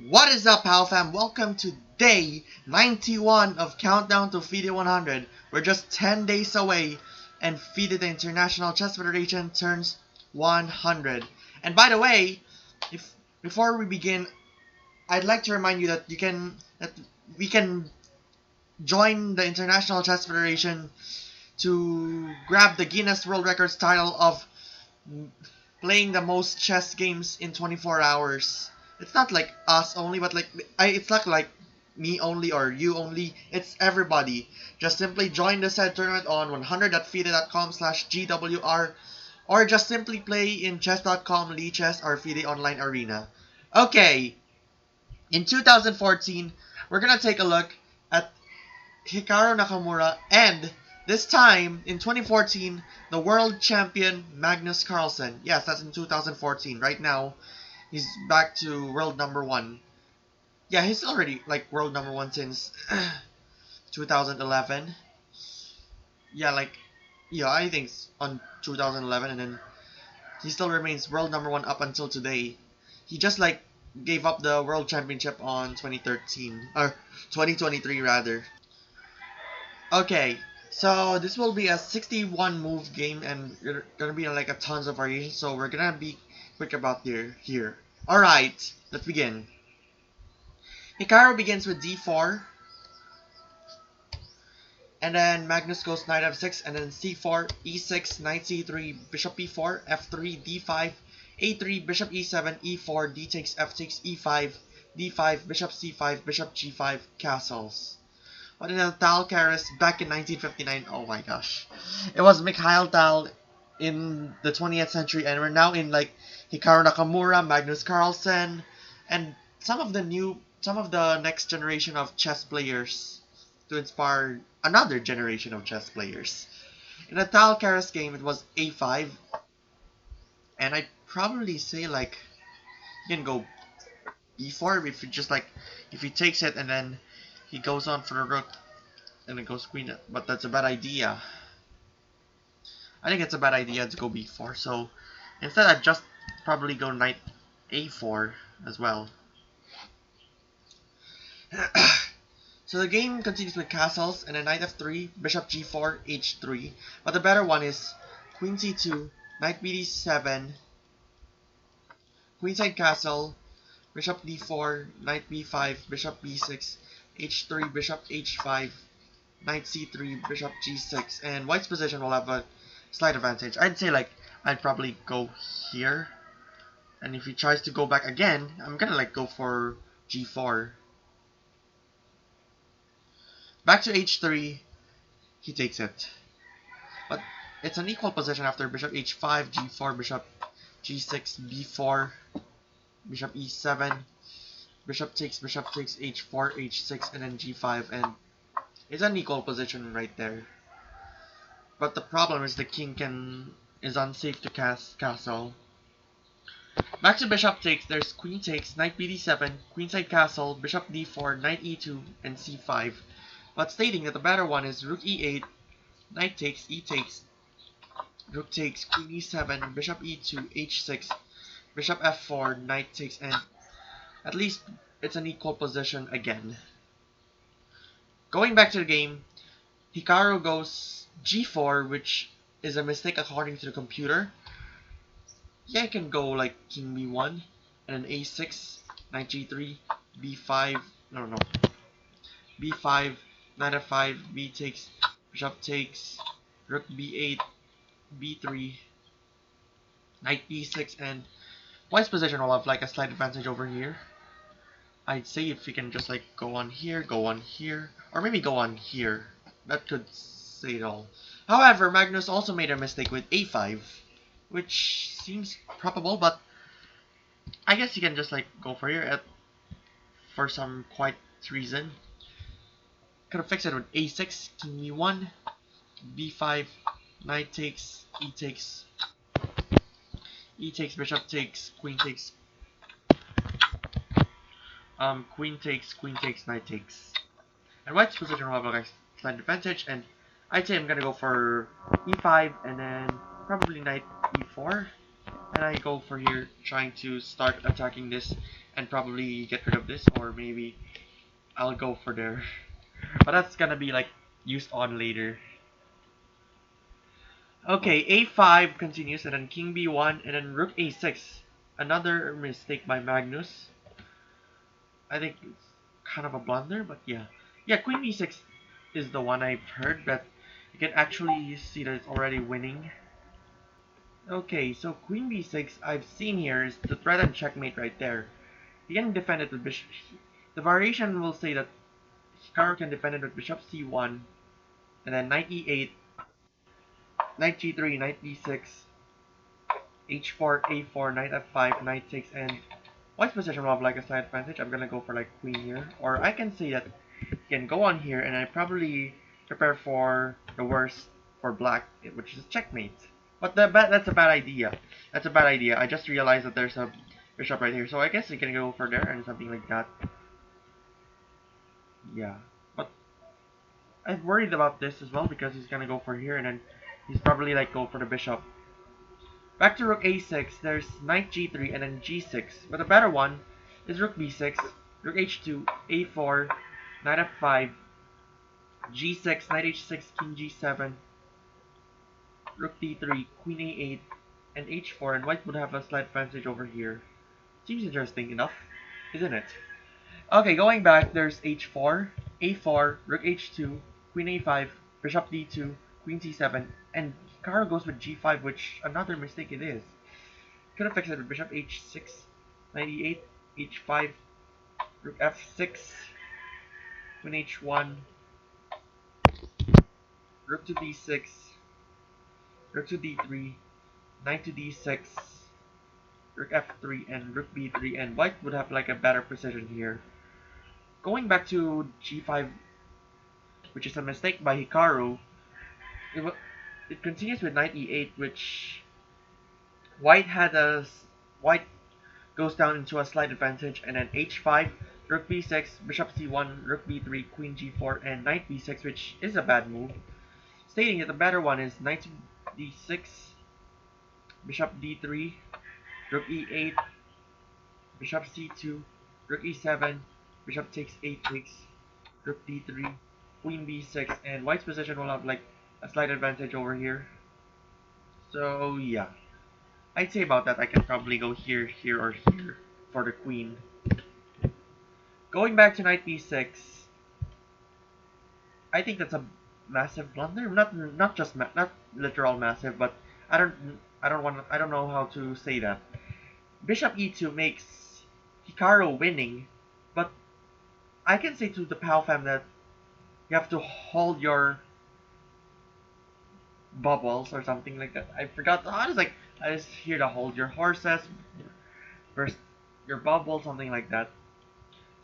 What is up, POW fam? Welcome to day 91 of Countdown to FIDE 100. We're just 10 days away, and FIDE, the International Chess Federation, turns 100. And by the way, before we begin, I'd like to remind you that we can join the International Chess Federation to grab the Guinness World Records title of playing the most chess games in 24 hours. It's not like us only, but it's not like me only or you only. It's everybody. Just simply join the said tournament on 100.fide.com/GWR or just simply play in chess.com, Lichess, or FIDE Online Arena. Okay, in 2014, we're gonna take a look at Hikaru Nakamura, and this time, in 2014, the world champion Magnus Carlsen. Yes, that's in 2014. Right now, he's back to world number 1. Yeah, he's already world number 1 since 2011. Yeah, I think it's on 2011, and then he still remains world number 1 up until today. He just gave up the world championship on 2013 or 2023 rather. Okay, so this will be a 61 move game, and there's gonna be a tons of variations, so we're gonna be quick about here. Alright, let's begin. Hikaru begins with d4, and then Magnus goes knight f6, and then c4, e6, knight c3, bishop e4, f3, d5, a3, bishop e7, e4, d takes, f takes, e5, d5, bishop c5, bishop g5, castles. What in Tal Keres back in 1959? Oh my gosh. It was Mikhail Tal in the 20th century, and we're now in Hikaru Nakamura, Magnus Carlsen, and some of the next generation of chess players to inspire another generation of chess players. In a Tal Keres game, it was a5, and I'd probably say you can go b4 if you if he takes it and then he goes on for the rook and then goes queen, but that's a bad idea. I think it's a bad idea to go b4, so instead I'd just probably go knight a4 as well. So the game continues with castles and then knight f3, bishop g4, h3, but the better one is queen c2, knight bd7, queenside castle, bishop d4, knight b5, bishop b6, h3, bishop h5, knight c3, bishop g6, and white's position will have a slight advantage. I'd say I'd probably go here, and if he tries to go back again, I'm gonna go for g4. Back to h3, he takes it, but it's an equal position after bishop h5, g4, bishop g6, b4, bishop e7, bishop takes, h4, h6, and then g5, and it's an equal position right there. But the problem is the king is unsafe to castle. Back to bishop takes, there's queen takes, knight bd7, queenside castle, bishop d4, knight e2, and c5. But stating that the better one is rook e8, knight takes, e takes, rook takes, queen e7, bishop e2, h6, bishop f4, knight takes, and at least it's an equal position again. Going back to the game, Hikaru goes g4, which is a mistake according to the computer. Yeah, I can go king b1, and then a6, knight g3, b5, b5, knight f5, b takes, bishop takes, rook b8, b3, knight b6, and white's position will have a slight advantage over here. I'd say if we can just go on here, or maybe go on here. That could say it all. However, Magnus also made a mistake with a5, which seems probable, but I guess you can just go for here for some quite reason. Could have fixed it with a6, king e1, b5, knight takes, e takes, bishop takes, queen takes, queen takes, knight takes. And white's position will have a slight advantage, and I'd say I'm gonna go for e5 and then probably knight e4. And I go for here trying to start attacking this and probably get rid of this, or maybe I'll go for there. But that's gonna be like used on later. Okay, a5 continues and then king b1 and then rook a6. Another mistake by Magnus. I think it's kind of a blunder, but yeah. Yeah, queen b6 is the one I've heard, but you can actually see that it's already winning. Okay, so queen b6 I've seen here is the threat and checkmate right there. You can defend it with bishop. The variation will say that Hikaru can defend it with bishop c1, and then knight e8, knight g3, knight b6, h4, a4, knight f5, knight 6, and white's position will have like a side advantage. I'm gonna go for like queen here, or I can say that you can go on here, and I probably prepare for the worst for black, which is checkmate. But that's a bad idea. That's a bad idea. I just realized that there's a bishop right here, so I guess you can go for there and something like that. Yeah, but I'm worried about this as well because he's gonna go for here and then he's probably like go for the bishop. Back to rook a6, there's knight g3 and then g6, but the better one is rook b6, rook h2, a4, knight f5, g6, knight h6, king g7, rook d3, queen a8, and h4, and white would have a slight advantage over here. Seems interesting enough, isn't it? Okay, going back, there's h4, a4, rook h2, queen a5, bishop d2, queen c7, and Hikaru goes with g5, which another mistake it is. Could have fixed it with bishop h6, knight e8, h5, rook f6, queen h1, rook to d6, rook to d3, knight to d6, rook f3, and rook b3, and white would have like a better position here. Going back to g5, which is a mistake by Hikaru, it continues with knight e8, which white goes down into a slight advantage, and then h5, rook b6, bishop c1, rook b3, queen g4, and knight b6, which is a bad move. Stating that the better one is knight d6, bishop d3, rook e8, bishop c2, rook e7, bishop takes a6, rook d3, queen b6, and white's position will have like a slight advantage over here. So yeah, I'd say about that I can probably go here, here, or here for the queen. Going back to knight b6, I think that's a massive blunder. Not just not literal massive, but I don't know how to say that. Bishop e2 makes Hikaru winning, but I can say to the POW fam that you have to hold your bubbles or something like that. I forgot. I just hear to hold your horses, first your bubble, something like that.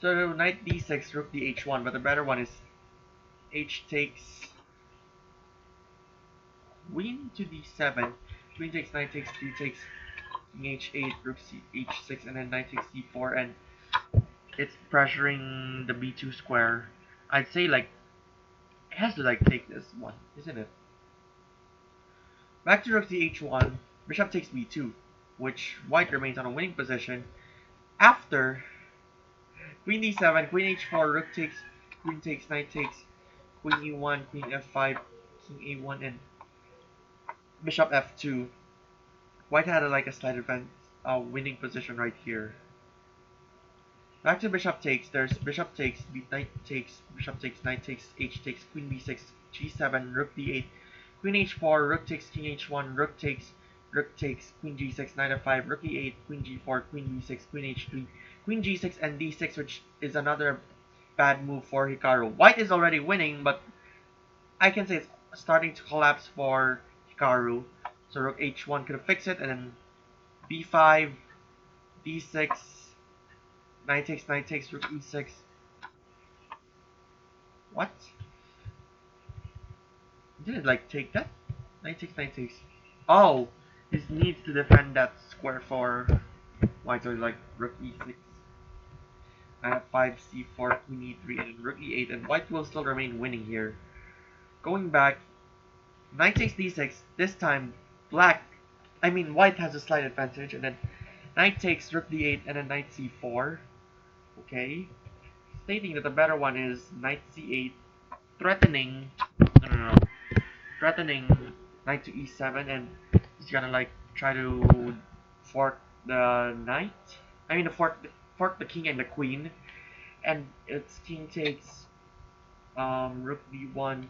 So knight d6, rook d1, but the better one is h takes queen to d7, queen takes, knight takes, d takes, king h8, rook h6, and then knight takes d4, and it's pressuring the b2 square. I'd say like it has to like take this one, isn't it? Back to rook h1, bishop takes b2, which white remains on a winning position. After queen d7, queen h4, rook takes, queen takes, knight takes, queen e1, queen f5, king a1, and bishop f2. White had like a slight winning position right here. Back to bishop takes. There's bishop takes, knight takes, bishop takes, knight takes, h takes, queen b6, g7, rook d8, queen h4, rook takes, king h1, rook takes, queen g6, knight f5, rook e8, queen g4, queen b6, queen h3, queen g6, and d6, which is another bad move for Hikaru. White is already winning, but I can say it's starting to collapse for Hikaru. So rook h1 could fix it, and then b5, d6, knight takes, rook e6. What? Did it like take that? Knight takes. Oh, he needs to defend that square for white, so like rook e6, knight f5, c4, queen e3, and rook e8, and white will still remain winning here. Going back, Knight takes d6. This time, white has a slight advantage, and then knight takes rook d8, and then knight c4. Okay, stating that the better one is knight c8, threatening. No, no, no, threatening knight to e7, and he's gonna like try to fork the knight. Fork the king and the queen, and it's king takes rook d1.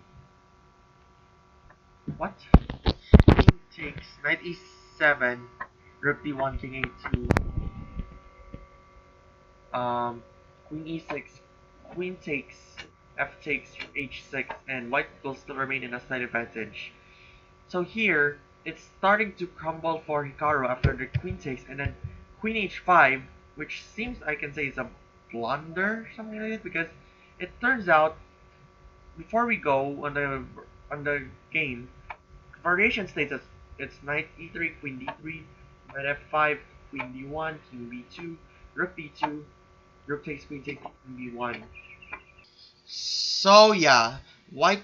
What? King takes knight e7, rook d1, king a2, queen e6, queen takes, f takes h6, and white will still remain in a slight advantage. So here, it's starting to crumble for Hikaru after the queen takes, and then queen h5, which seems I can say is a blunder, something like that, because it turns out, before we go on the game, variation states that it's knight e3, queen d3, knight f5, queen d1, king b2, rook d2, rook takes, queen takes, king b1. So yeah, white.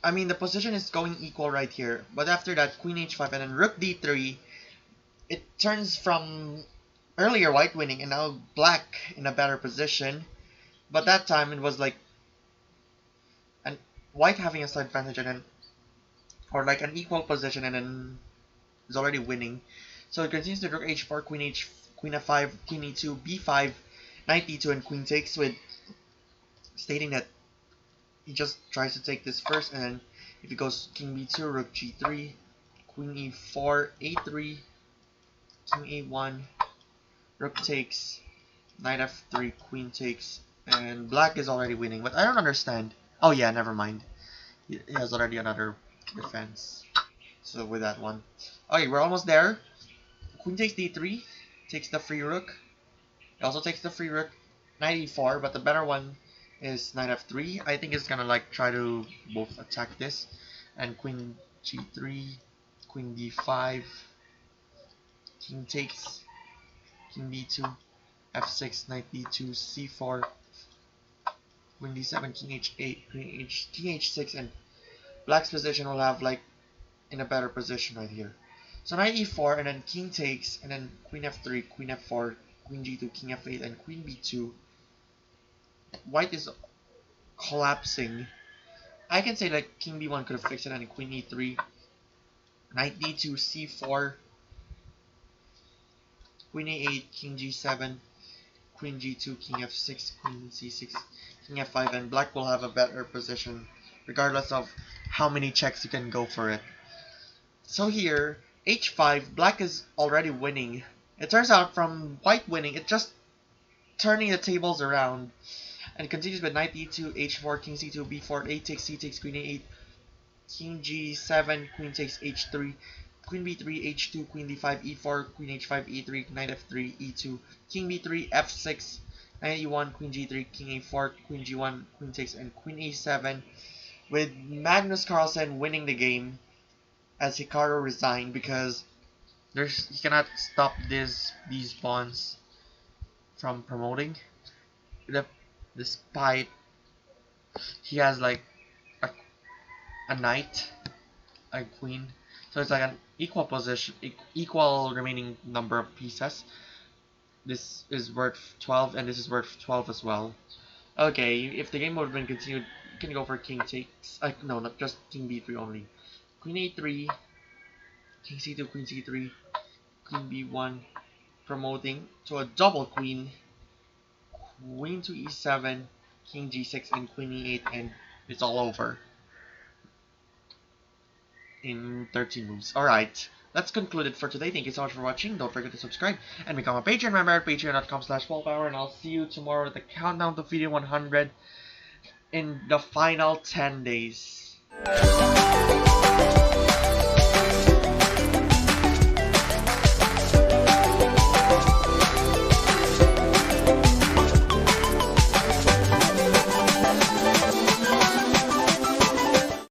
The position is going equal right here, but after that, queen h5 and then rook d3, it turns from earlier white winning and now black in a better position. But that time it was like an white having a slight advantage and then, or like an equal position, and then is already winning. So it continues to rook h4, queen f5, king e2, b5, knight e2, and queen takes, with stating that he just tries to take this first, and then if he goes king b2, rook g3, queen e4, a3, king a1, rook takes, knight f3, queen takes, and black is already winning. But I don't understand. Oh yeah, never mind. He has already another defense. So with that one. Okay, we're almost there. Queen takes d3, takes the free rook. It also takes the free rook, knight e4, but the better one is knight f3. I think it's gonna like try to both attack this. And queen g3, queen d5, king takes, king d2, f6, knight d2, c4, queen d7, king h8, king h6, and black's position will have like in a better position right here. So knight e4, and then king takes, and then queen f3, queen f4, queen g2, king f8, and queen b2. White is collapsing. I can say like king b1 could have fixed it, and queen e3, knight d2, c4, queen a8, king g7, queen g2, king f6, queen c6, king f5, and black will have a better position regardless of how many checks you can go for it. So here, h5, black is already winning. It turns out from white winning, it just turning the tables around. And it continues with knight e2, h4, king c2, b4, a takes, c takes, queen a8, king g7, queen takes h3, queen b3, h2, queen d5, e4, queen h5, e3, knight f3, e2, king b3, f6, knight e1, queen g3, king a4, queen g1, queen takes, and queen a7, with Magnus Carlsen winning the game as Hikaru resigned because he cannot stop these pawns from promoting. Despite he has like a knight, a queen, so it's like an equal position, equal remaining number of pieces. This is worth 12, and this is worth 12 as well. Okay, if the game would have been continued, you can go for king takes. No, not just king b3 only. Queen a3, king c2, queen c3, queen b1, promoting to a double queen. Queen to e7, king g6, and queen e8, and it's all over in 13 moves. Alright, that's concluded for today. Thank you so much for watching. Don't forget to subscribe and become a patron member at patreon.com/PaulPower, and I'll see you tomorrow with the countdown to FIDE 100 in the final 10 days.